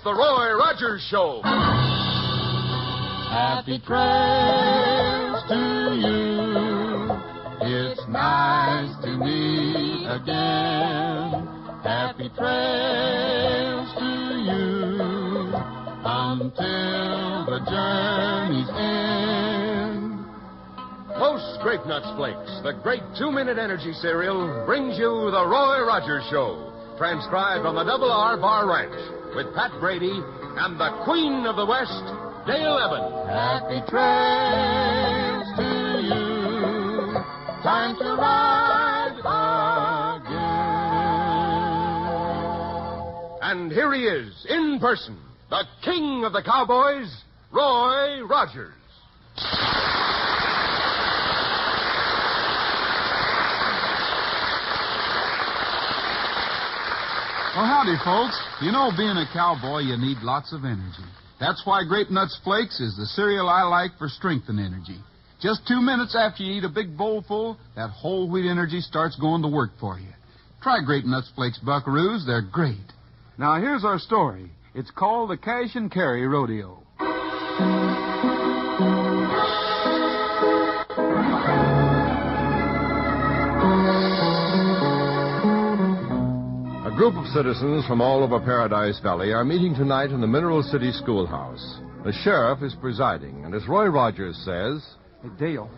the Roy Rogers Show. Happy trails to you. It's nice to meet again. Happy trails to you until the journey's end. Most Grape Nuts Flakes, the great 2-minute energy cereal, brings you the Roy Rogers Show, transcribed on the Double R Bar Ranch, with Pat Brady and the Queen of the West, Dale Evans. Happy trails to you. Time to ride again. And here he is, in person, the King of the Cowboys, Roy Rogers. Well, howdy, folks. You know, being a cowboy, you need lots of energy. That's why Grape Nuts Flakes is the cereal I like for strength and energy. Just 2 minutes after you eat a big bowl full, that whole wheat energy starts going to work for you. Try Grape Nuts Flakes, buckaroos. They're great. Now, here's our story. It's called the Cash and Carry Rodeo. A group of citizens from all over Paradise Valley are meeting tonight in the Mineral City Schoolhouse. The sheriff is presiding, and as Roy Rogers says... Hey, Dale,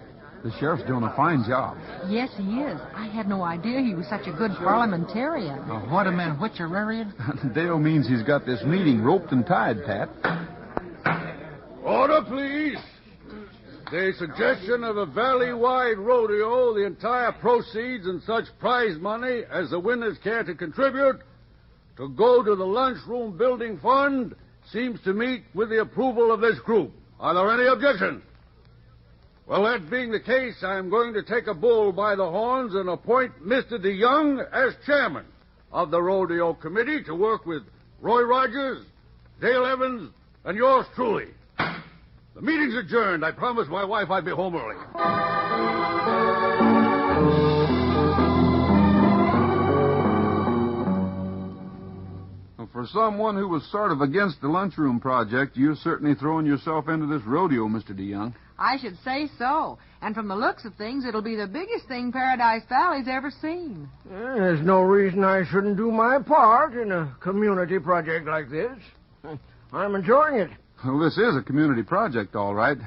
the sheriff's doing a fine job. Yes, he is. I had no idea he was such a good parliamentarian. What a man, which-a-rarian? Dale means he's got this meeting roped and tied, Pat. Order, please. The suggestion of a valley-wide rodeo, the entire proceeds and such prize money as the winners care to contribute to go to the lunchroom building fund seems to meet with the approval of this group. Are there any objections? Well, that being the case, I'm going to take a bull by the horns and appoint Mr. DeYoung as chairman of the rodeo committee to work with Roy Rogers, Dale Evans, and yours truly. The meeting's adjourned. I promised my wife I'd be home early. Well, for someone who was sort of against the lunchroom project, you're certainly throwing yourself into this rodeo, Mr. DeYoung. I should say so. And from the looks of things, it'll be the biggest thing Paradise Valley's ever seen. There's no reason I shouldn't do my part in a community project like this. I'm enjoying it. Well, this is a community project, all right.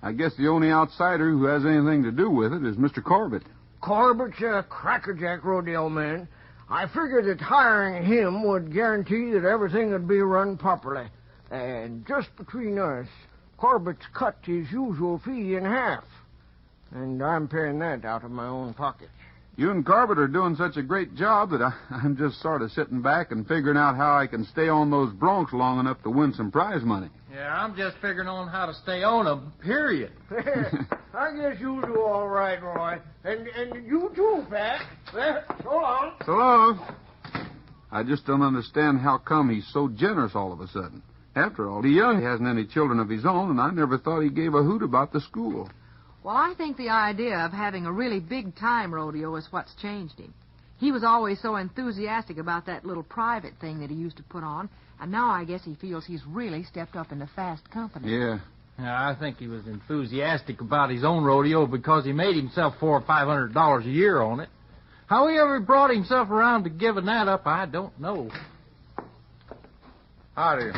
I guess the only outsider who has anything to do with it is Mr. Corbett. Corbett's a crackerjack rodeo man. I figured that hiring him would guarantee that everything would be run properly. And just between us, Corbett's cut his usual fee in half. And I'm paying that out of my own pocket. You and Corbett are doing such a great job that I'm just sort of sitting back and figuring out how I can stay on those broncs long enough to win some prize money. Yeah, I'm just figuring on how to stay on them, period. I guess you'll do all right, Roy. And you too, Pat. Well, so long. So long. I just don't understand how come he's so generous all of a sudden. After all, DeYoung hasn't any children of his own, and I never thought he gave a hoot about the school. Well, I think the idea of having a really big-time rodeo is what's changed him. He was always so enthusiastic about that little private thing that he used to put on, and now I guess he feels he's really stepped up into fast company. Yeah. Yeah, I think he was enthusiastic about his own rodeo because he made himself $400 or $500 a year on it. How he ever brought himself around to giving that up, I don't know. Howdy.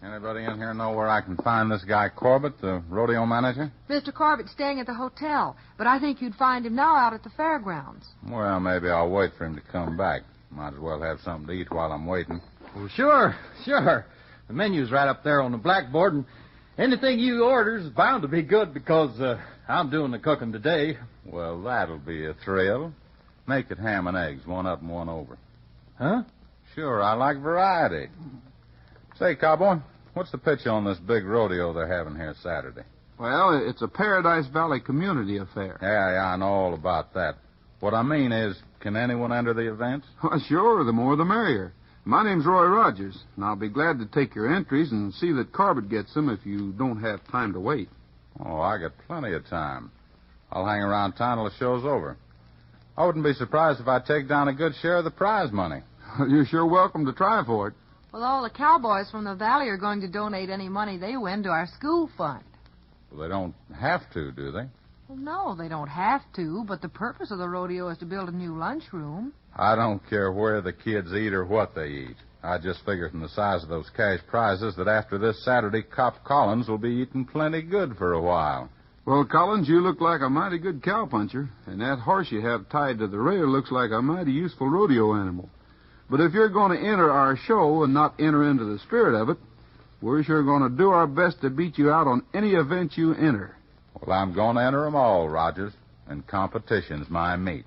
Anybody in here know where I can find this guy Corbett, the rodeo manager? Mr. Corbett's staying at the hotel, but I think you'd find him now out at the fairgrounds. Well, maybe I'll wait for him to come back. Might as well have something to eat while I'm waiting. Well, sure. The menu's right up there on the blackboard, and anything you order's bound to be good because I'm doing the cooking today. Well, that'll be a thrill. Make it ham and eggs, one up and one over. Huh? Sure, I like variety. Say, Cowboy, what's the pitch on this big rodeo they're having here Saturday? Well, it's a Paradise Valley community affair. Yeah, I know all about that. What I mean is, can anyone enter the event? Well, sure, the more the merrier. My name's Roy Rogers, and I'll be glad to take your entries and see that Corbett gets them if you don't have time to wait. Oh, I got plenty of time. I'll hang around town till the show's over. I wouldn't be surprised if I take down a good share of the prize money. You're sure welcome to try for it. Well, all the cowboys from the valley are going to donate any money they win to our school fund. Well, they don't have to, do they? Well, no, they don't have to, but the purpose of the rodeo is to build a new lunchroom. I don't care where the kids eat or what they eat. I just figure from the size of those cash prizes that after this Saturday, Cop Collins will be eating plenty good for a while. Well, Collins, you look like a mighty good cowpuncher, and that horse you have tied to the rail looks like a mighty useful rodeo animal. But if you're going to enter our show and not enter into the spirit of it, we're sure going to do our best to beat you out on any event you enter. Well, I'm going to enter 'em all, Rogers, and competition's my meat.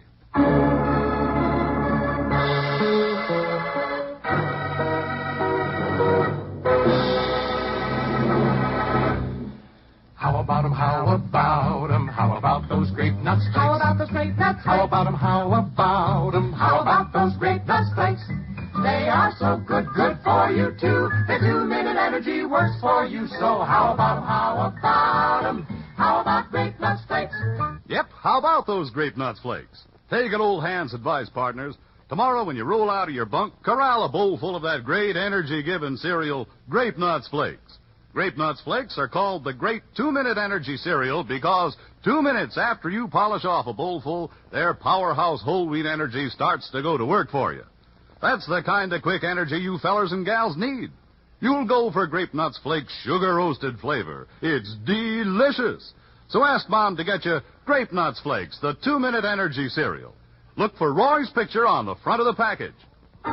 How about 'em, how about 'em, how about those grape nuts flakes? How about those grape nuts flakes? How about 'em, how about 'em, how about those grape nuts flakes? They are so good, good for you too. Their 2-minute energy works for you. So how about 'em, how about 'em, how about grape nuts flakes? Yep, how about those grape nuts flakes? Take an old hand's advice, partners. Tomorrow when you roll out of your bunk, corral a bowl full of that great energy-giving cereal, Grape Nuts Flakes. Grape Nuts Flakes are called the Great 2-Minute Energy Cereal because 2 minutes after you polish off a bowlful, their powerhouse whole wheat energy starts to go to work for you. That's the kind of quick energy you fellers and gals need. You'll go for Grape Nuts Flakes sugar-roasted flavor. It's delicious. So ask Mom to get you Grape Nuts Flakes, the 2-Minute Energy Cereal. Look for Roy's picture on the front of the package. A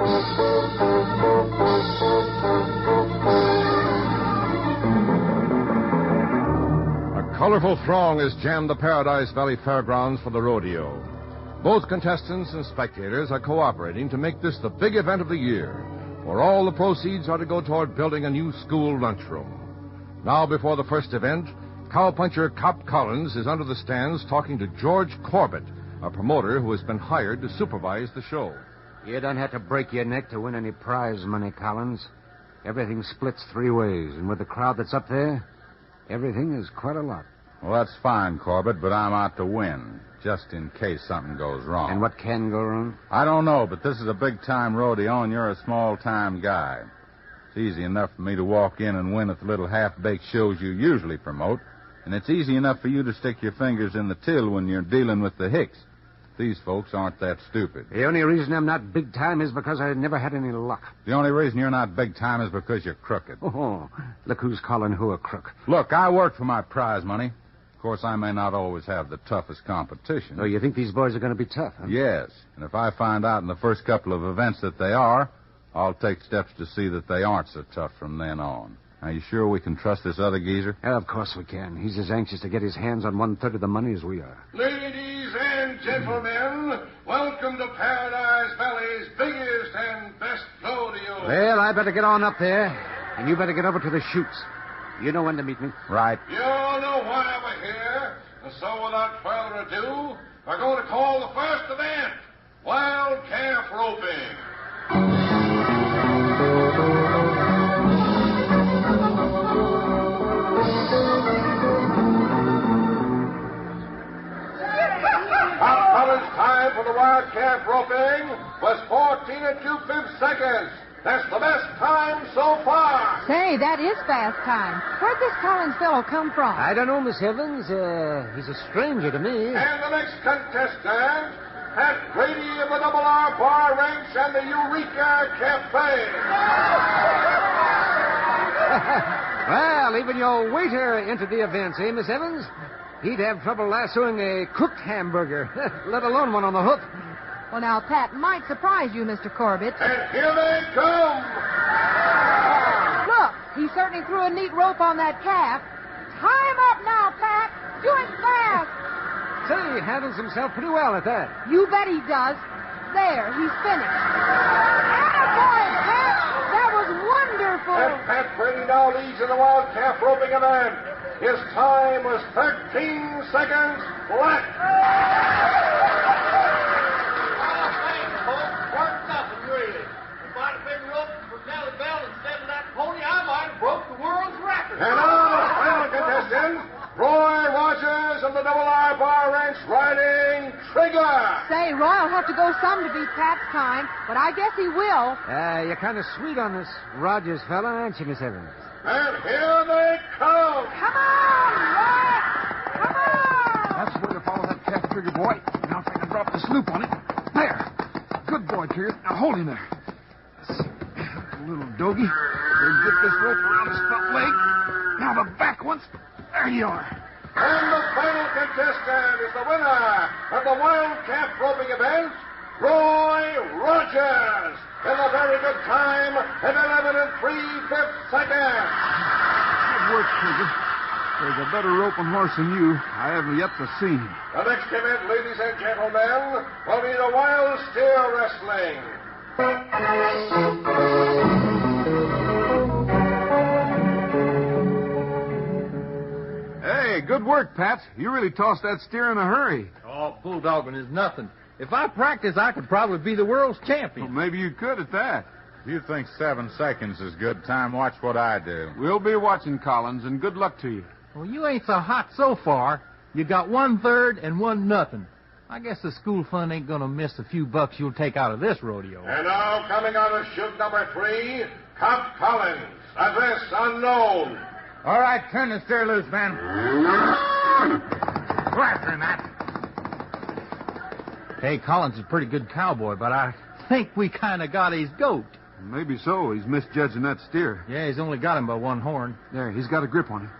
colorful throng has jammed the Paradise Valley Fairgrounds for the rodeo. Both contestants and spectators are cooperating to make this the big event of the year, for all the proceeds are to go toward building a new school lunchroom. Now, before the first event, cowpuncher Cop Collins is under the stands talking to George Corbett, a promoter who has been hired to supervise the show. You don't have to break your neck to win any prize money, Collins. Everything splits 3 ways, and with the crowd that's up there, everything is quite a lot. Well, that's fine, Corbett, but I'm out to win, just in case something goes wrong. And what can go wrong? I don't know, but this is a big-time rodeo, and you're a small-time guy. It's easy enough for me to walk in and win at the little half-baked shows you usually promote, and it's easy enough for you to stick your fingers in the till when you're dealing with the hicks. These folks aren't that stupid. The only reason I'm not big time is because I never had any luck. The only reason you're not big time is because you're crooked. Oh, look who's calling who a crook. Look, I work for my prize money. Of course, I may not always have the toughest competition. So you think these boys are going to be tough, huh? Yes, and if I find out in the first couple of events that they are, I'll take steps to see that they aren't so tough from then on. Are you sure we can trust this other geezer? Yeah, of course we can. He's as anxious to get his hands on 1/3 of the money as we are. Ladies and gentlemen, welcome to Paradise Valley's biggest and best rodeo. Well, I better get on up there, and you better get over to the chutes. You know when to meet me. Right. You all know why we're here, and so without further ado, we're going to call the first event, Wild Calf Roping. Time for the wild calf roping was 14 2/5 seconds. That's the best time so far. Say, that is fast time. Where'd this Collins fellow come from? I don't know, Miss Evans. He's a stranger to me. And the next contestant, Pat Brady of the Double R Bar Ranch and the Eureka Cafe. Well, even your waiter entered the events, eh, Miss Evans? He'd have trouble lassoing a cooked hamburger, let alone one on the hook. Well, now, Pat might surprise you, Mr. Corbett. And here they come. Look, he certainly threw a neat rope on that calf. Tie him up now, Pat. Do it fast. Say, he handles himself pretty well at that. You bet he does. There, he's finished. Attaboy, Pat. That was wonderful. And Pat Brady now leads in the wild calf roping event. His time was 13 seconds flat. Thanks, folks. Worked nothing, really. If I'd have been roping for Nellie Bell instead of that pony, I might have broke the world's record. And now the final contestant, Roy Rogers of the Double R Bar Ranch riding Trigger. Say, Roy'll have to go some to beat Pat's time, but I guess he will. You're kind of sweet on this Rogers fella, aren't you, Miss Evans? And here they come. Come on, Roy! Come on! That's the way to follow that calf trigger, boy. Now if I can drop the sloop on it. There. Good boy, Trigger. Now hold him there. Little doggy. We'll get this rope around his front leg. Now the back ones. There you are. And the final contestant is the winner of the Wildcat roping event, Roy Rogers, in a very good time in 11 3/5 seconds. Good work, Trigger. There's a better roping horse than you. I haven't yet to see him. The next event, ladies and gentlemen, will be the wild steer wrestling. Hey, good work, Pat. You really tossed that steer in a hurry. Oh, bulldogging is nothing. If I practice, I could probably be the world's champion. Well, maybe you could at that. If you think 7 seconds is good time, watch what I do. We'll be watching, Collins, and good luck to you. Well, you ain't so hot so far. You got 1/3 and 1-0. I guess the school fund ain't gonna miss a few bucks you'll take out of this rodeo. And now, coming out of chute number 3, Cop Collins. Address unknown. All right, turn the steer loose, man. Go after him, Matt. Hey, Collins is a pretty good cowboy, but I think we kind of got his goat. Maybe so. He's misjudging that steer. Yeah, he's only got him by one horn. There, he's got a grip on him.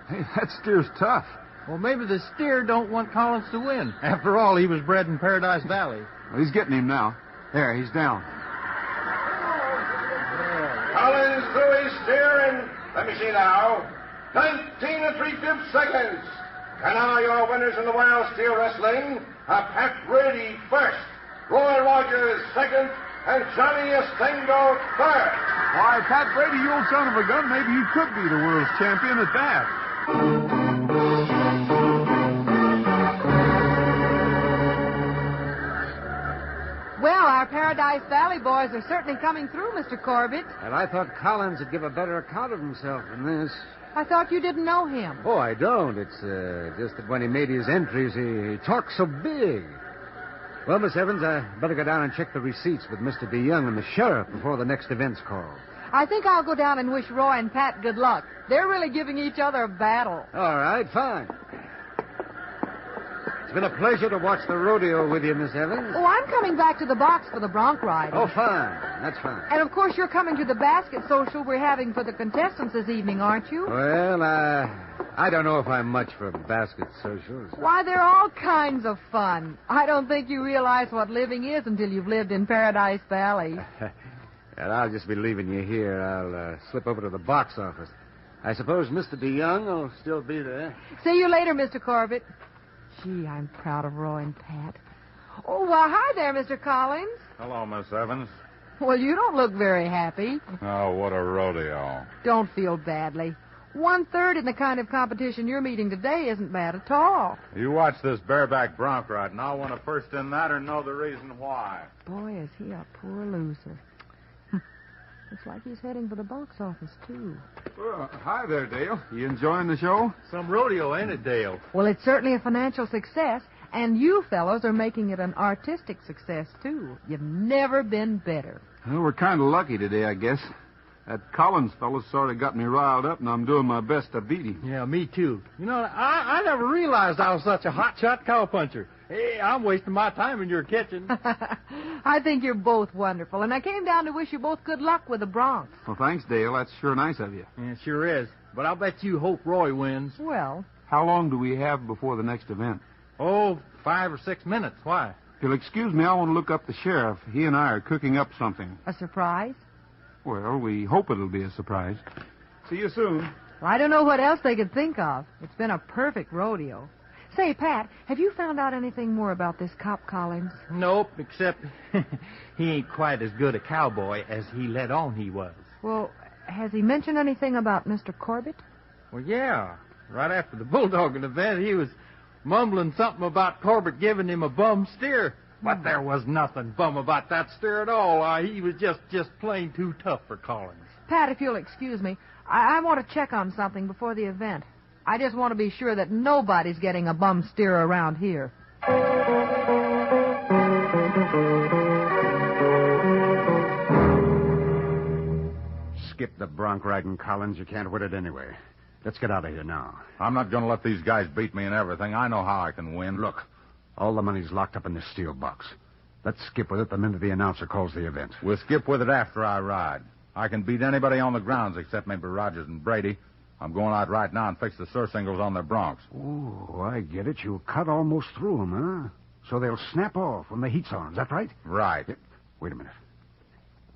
Hey, that steer's tough. Well, maybe the steer don't want Collins to win. After all, he was bred in Paradise Valley. Well, he's getting him now. There, he's down. Collins threw his steer in, let me see now, 19 3/5 seconds. And now your winners in the wild steer wrestling are Pat Brady first, Roy Rogers second, and Johnny Estengo third. Why, Pat Brady, you old son of a gun, maybe you could be the world's champion at that. Well, our Paradise Valley boys are certainly coming through, Mr. Corbett. And I thought Collins would give a better account of himself than this. I thought you didn't know him. Oh, I don't. It's just that when he made his entries, he talked so big. Well, Miss Evans, I better go down and check the receipts with Mr. DeYoung and the sheriff before the next event's called. I think I'll go down and wish Roy and Pat good luck. They're really giving each other a battle. All right, fine. It's been a pleasure to watch the rodeo with you, Miss Evans. Oh, I'm coming back to the box for the bronc ride. Oh, fine. That's fine. And, of course, you're coming to the basket social we're having for the contestants this evening, aren't you? Well, I don't know if I'm much for basket socials. Why, they're all kinds of fun. I don't think you realize what living is until you've lived in Paradise Valley. And I'll just be leaving you here. I'll slip over to the box office. I suppose Mr. DeYoung will still be there. See you later, Mr. Corbett. Gee, I'm proud of Roy and Pat. Oh, well, hi there, Mr. Collins. Hello, Miss Evans. Well, you don't look very happy. Oh, what a rodeo. Don't feel badly. 1/3 in the kind of competition you're meeting today isn't bad at all. You watch this bareback bronc ride, and I'll win a first in that or know the reason why. Boy, is he a poor loser. Looks like he's heading for the box office, too. Well, hi there, Dale. You enjoying the show? Some rodeo, ain't it, Dale? Well, it's certainly a financial success, and you fellows are making it an artistic success, too. You've never been better. Well, we're kind of lucky today, I guess. That Collins fellow sort of got me riled up, and I'm doing my best to beat him. Yeah, me too. You know, I never realized I was such a hot-shot cowpuncher. Hey, I'm wasting my time in your kitchen. I think you're both wonderful, and I came down to wish you both good luck with the Bronx. Well, thanks, Dale. That's sure nice of you. Yeah, it sure is. But I'll bet you hope Roy wins. Well, how long do we have before the next event? Oh, 5 or 6 minutes. Why? If you'll excuse me, I want to look up the sheriff. He and I are cooking up something. A surprise? Well, we hope it'll be a surprise. See you soon. Well, I don't know what else they could think of. It's been a perfect rodeo. Say, Pat, have you found out anything more about this cop Collins? Nope, except he ain't quite as good a cowboy as he let on he was. Well, has he mentioned anything about Mr. Corbett? Well, yeah. Right after the bulldogging event, he was mumbling something about Corbett giving him a bum steer. But there was nothing bum about that steer at all. He was just plain too tough for Collins. Pat, if you'll excuse me, I want to check on something before the event. I just want to be sure that nobody's getting a bum steer around here. skip the bronc riding, Collins. You can't win it anyway. Let's get out of here now. I'm not going to let these guys beat me in everything. I know how I can win. Look, all the money's locked up in this steel box. Let's skip with it the minute the announcer calls the event. We'll skip with it after I ride. I can beat anybody on the grounds except maybe Rogers and Brady. I'm going out right now and fix the surcingles on their broncs. Oh, I get it. You cut almost through them, huh? So they'll snap off when the heat's on. Is that right? Right. Wait a minute.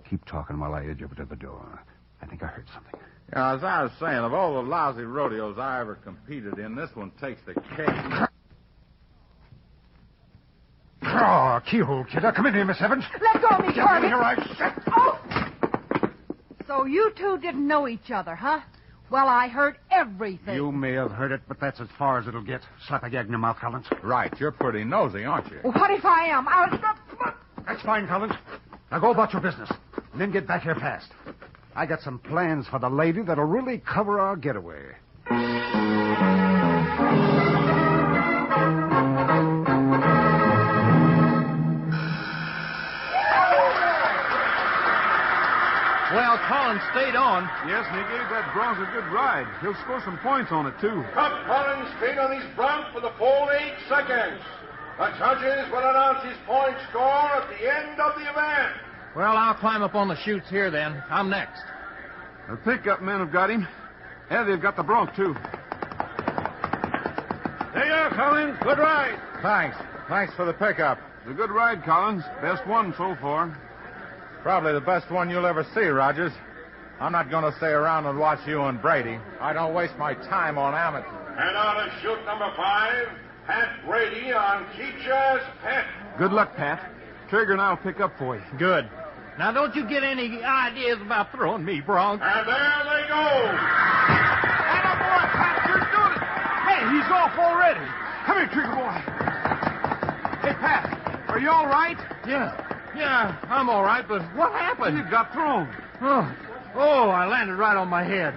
Keep talking while I edge over to the door. I think I heard something. Yeah, as I was saying, of all the lousy rodeos I ever competed in, this one takes the cake. Oh, keyhole, kidder. Come in here, Miss Evans. Let go of me, Get Corbett. in here, I said. Oh! So you two didn't know each other, huh? Well, I heard everything. You may have heard it, but that's as far as it'll get. Slap a gag in your mouth, Collins. Right, you're pretty nosy, aren't you? What if I am? That's fine, Collins. Now go about your business, and then get back here fast. I got some plans for the lady that'll really cover our getaway. Well, Collins stayed on. Yes, and he gave that bronc a good ride. He'll score some points on it, too. Cup Collins stayed on his bronc for the full 8 seconds. The judges will announce his point score at the end of the event. Well, I'll climb up on the chutes here then. I'm next. The pickup men have got him. And they've got the bronc, too. There you are, Collins. Good ride. Thanks. Thanks for the pickup. It's a good ride, Collins. Best one so far. Probably the best one you'll ever see, Rogers. I'm not going to stay around and watch you and Brady. I don't waste my time on amateurs. And on to chute number 5, Pat Brady on Keacha's Pet. Good luck, Pat. Trigger and I'll pick up for you. Good. Now, don't you get any ideas about throwing me, Bronx? And there they go. Attaboy, Pat, you're doing it. Hey, he's off already. Come here, Trigger boy. Hey, Pat, are you all right? Yeah, I'm all right, but what happened? You got thrown. Oh, I landed right on my head.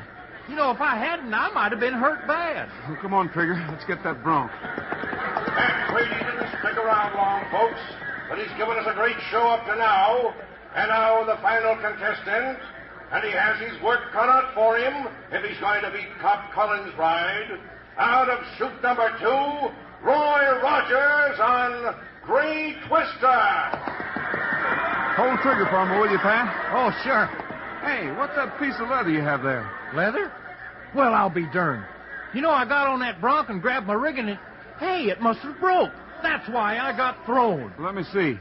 You know, if I hadn't, I might have been hurt bad. Well, come on, Trigger. Let's get that bronc. Pat Brady didn't stick around long, folks, but he's given us a great show up to now. And now the final contestant, and he has his work cut out for him if he's going to beat Cop Collins' ride. Out of chute number 2, Roy Rogers on Gray Twister. Hold trigger for me, will you, Pat? Oh, sure. Hey, what's that piece of leather you have there? Leather? Well, I'll be darned. You know, I got on that bronc and grabbed my rig and it must have broke. That's why I got thrown. Let me see.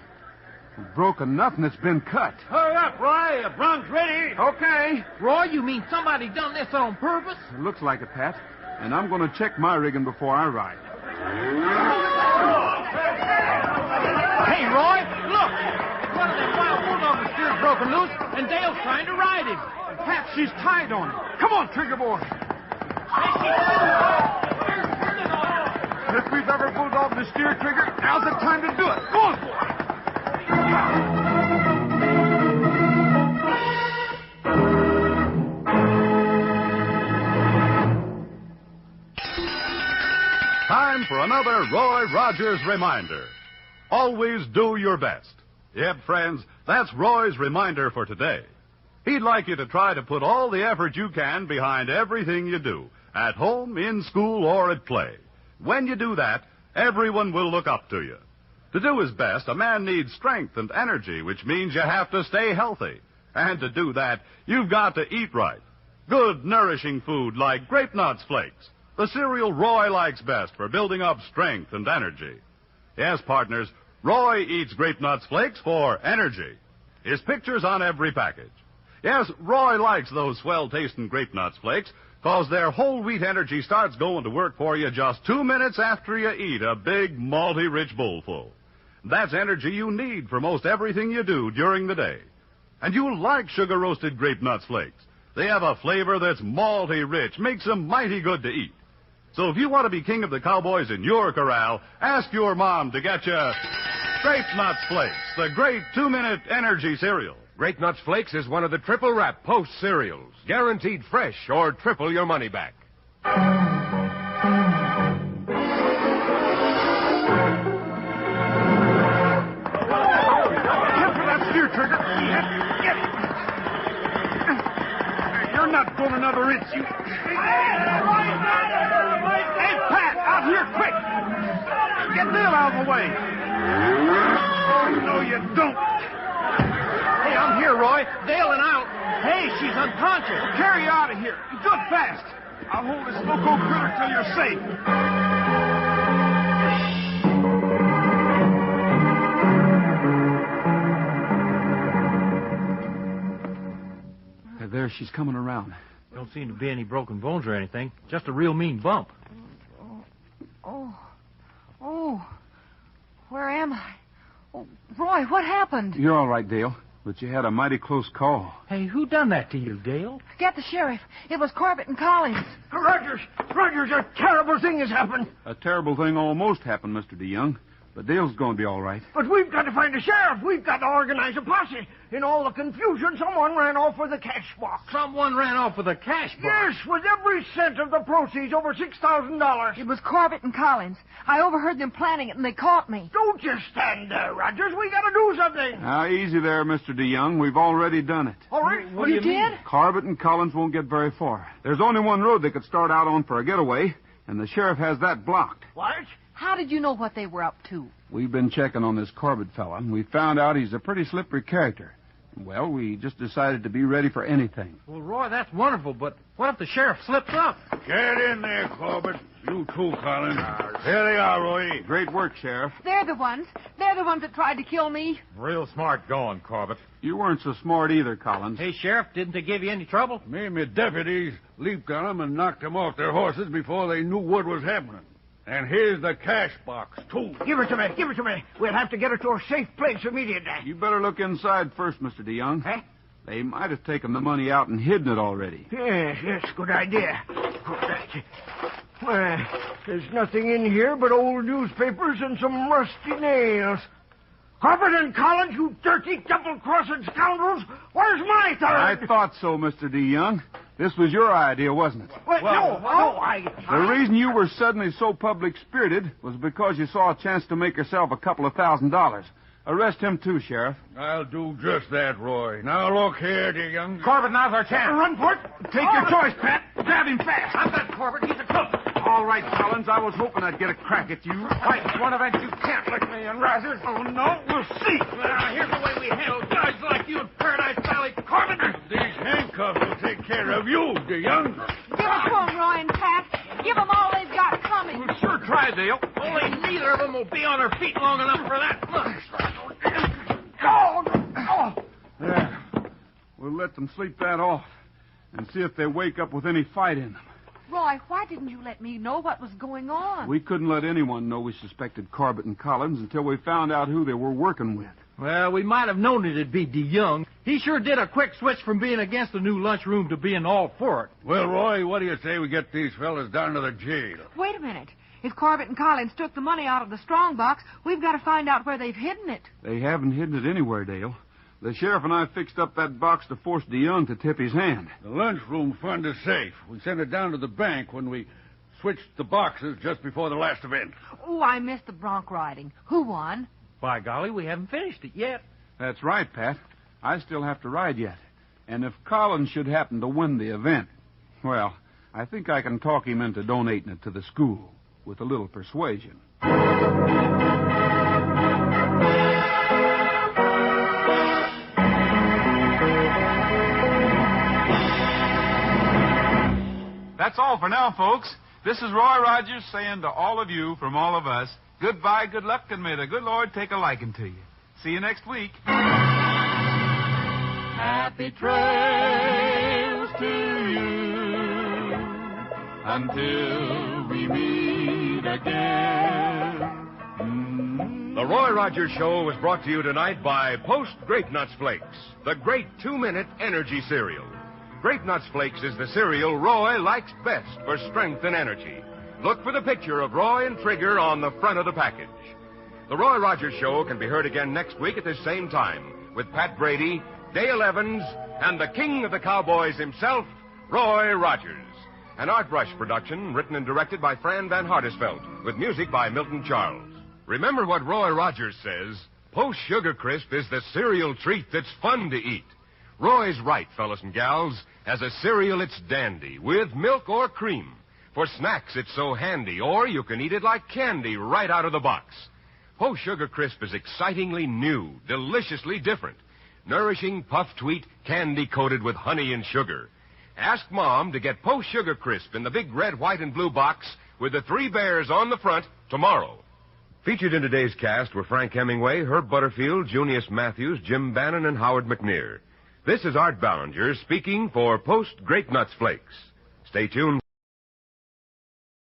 It broke enough and it's been cut. Hurry up, Roy. The bronc's ready. Okay. Roy, you mean somebody done this on purpose? It looks like it, Pat. And I'm going to check my rigging before I ride. Hey, Roy, look. One of them wild bulldog steers broken loose, and Dale's trying to ride him. Pat, she's tied on him. Come on, Trigger boy. If we've ever bulldogged the steer, Trigger, now's the time to do it. Go on, boy. Time for another Roy Rogers reminder. Always do your best. Yep, friends, that's Roy's reminder for today. He'd like you to try to put all the effort you can behind everything you do, at home, in school, or at play. When you do that, everyone will look up to you. To do his best, a man needs strength and energy, which means you have to stay healthy. And to do that, you've got to eat right. Good, nourishing food like Grape Nuts Flakes, the cereal Roy likes best for building up strength and energy. Yes, partners, Roy eats Grape Nuts Flakes for energy. His picture's on every package. Yes, Roy likes those swell-tasting Grape Nuts Flakes because their whole wheat energy starts going to work for you just 2 minutes after you eat a big, malty-rich bowlful. That's energy you need for most everything you do during the day. And you'll like sugar-roasted Grape Nuts Flakes. They have a flavor that's malty-rich, makes them mighty good to eat. So if you want to be king of the cowboys in your corral, ask your mom to get you Grape Nuts Flakes, the great 2-minute energy cereal. Grape Nuts Flakes is one of the triple wrap Post cereals, guaranteed fresh or triple your money back. Get for that steer, Trigger. Get it. on another rinse, you... Hey, Pat, out here, quick! Get Dale out of the way. Oh, no, you don't. Hey, I'm here, Roy. Dale and I'll... Hey, she's unconscious. Carry her out of here. Do it fast. I'll hold this loco critter till you're safe. There, she's coming around. Don't seem to be any broken bones or anything. Just a real mean bump. Oh. Where am I? Oh, Roy, what happened? You're all right, Dale, but you had a mighty close call. Hey, who done that to you, Dale? Get the sheriff. It was Corbett and Collins. Rogers, a terrible thing has happened. A terrible thing almost happened, Mr. DeYoung. But Dale's going to be all right. But we've got to find the sheriff. We've got to organize a posse. In all the confusion, someone ran off with a cash box. Someone ran off with a cash box? Yes, with every cent of the proceeds, over $6,000. It was Corbett and Collins. I overheard them planning it, and they caught me. Don't just stand there, Rogers. We got to do something. Now, easy there, Mr. DeYoung. We've already done it. All right. What do you did? Corbett and Collins won't get very far. There's only one road they could start out on for a getaway, and the sheriff has that blocked. What? How did you know what they were up to? We've been checking on this Corbett fella, and we found out he's a pretty slippery character. Well, we just decided to be ready for anything. Well, Roy, that's wonderful, but what if the sheriff slips up? Get in there, Corbett. You too, Collins. Here they are, Roy. Great work, Sheriff. They're the ones. They're the ones that tried to kill me. Real smart going, Corbett. You weren't so smart either, Collins. Hey, Sheriff, didn't they give you any trouble? Me and my deputies leaped on them and knocked them off their horses before they knew what was happening. And here's the cash box, too. Give it to me. We'll have to get it to a safe place immediately. You better look inside first, Mr. DeYoung. Huh? They might have taken the money out and hidden it already. Yes, good idea. Well, there's nothing in here but old newspapers and some rusty nails. Corbett and Collins, you dirty, double-crossing scoundrels! Where's my third? I thought so, Mr. DeYoung. This was your idea, wasn't it? The reason you were suddenly so public-spirited was because you saw a chance to make yourself a couple of $1,000. Arrest him, too, Sheriff. I'll do just that, Roy. Now, look here, dear young... Corbett, now's our chance. Run for it. Take your choice, Pat. Grab him fast. I've got Corbett. He's a cook. All right, Collins. I was hoping I'd get a crack at you. Wait, one event you can't lick me in, Rogers. Oh, no. We'll see. Now, here's the way we handle guys like you in Paradise Valley. Corbett! These handcuffs will take care of you, dear young... Give it to them, Roy and Pat. Give them all they've got coming. We'll sure try, Dale. Only neither of them will be on their feet long enough for that. There. We'll let them sleep that off and see if they wake up with any fight in them. Roy, why didn't you let me know what was going on? We couldn't let anyone know we suspected Corbett and Collins until we found out who they were working with. Well, we might have known it'd be DeYoung. He sure did a quick switch from being against the new lunchroom to being all for it. Well, Roy, what do you say we get these fellas down to the jail? Wait a minute. If Corbett and Collins took the money out of the strong box, we've got to find out where they've hidden it. They haven't hidden it anywhere, Dale. The sheriff and I fixed up that box to force DeYoung to tip his hand. The lunchroom fund is safe. We sent it down to the bank when we switched the boxes just before the last event. Oh, I missed the bronc riding. Who won? By golly, we haven't finished it yet. That's right, Pat. I still have to ride yet. And if Collins should happen to win the event, well, I think I can talk him into donating it to the school with a little persuasion. That's all for now, folks. This is Roy Rogers saying to all of you from all of us, goodbye, good luck, and may the good Lord take a liking to you. See you next week. Happy trails to you until we meet again. The Roy Rogers Show was brought to you tonight by Post Grape Nuts Flakes, the great 2-minute energy cereal. Grape Nuts Flakes is the cereal Roy likes best for strength and energy. Look for the picture of Roy and Trigger on the front of the package. The Roy Rogers Show can be heard again next week at this same time with Pat Brady, Dale Evans, and the king of the cowboys himself, Roy Rogers. An Art Rush production written and directed by Fran Van Hartesveld with music by Milton Charles. Remember what Roy Rogers says, Post Sugar Crisp is the cereal treat that's fun to eat. Roy's right, fellas and gals. As a cereal, it's dandy, with milk or cream. For snacks, it's so handy, or you can eat it like candy right out of the box. Post Sugar Crisp is excitingly new, deliciously different. Nourishing puffed wheat, candy coated with honey and sugar. Ask Mom to get Post Sugar Crisp in the big red, white, and blue box with the 3 bears on the front tomorrow. Featured in today's cast were Frank Hemingway, Herb Butterfield, Junius Matthews, Jim Bannon, and Howard McNear. This is Art Ballinger speaking for Post Grape Nuts Flakes. Stay tuned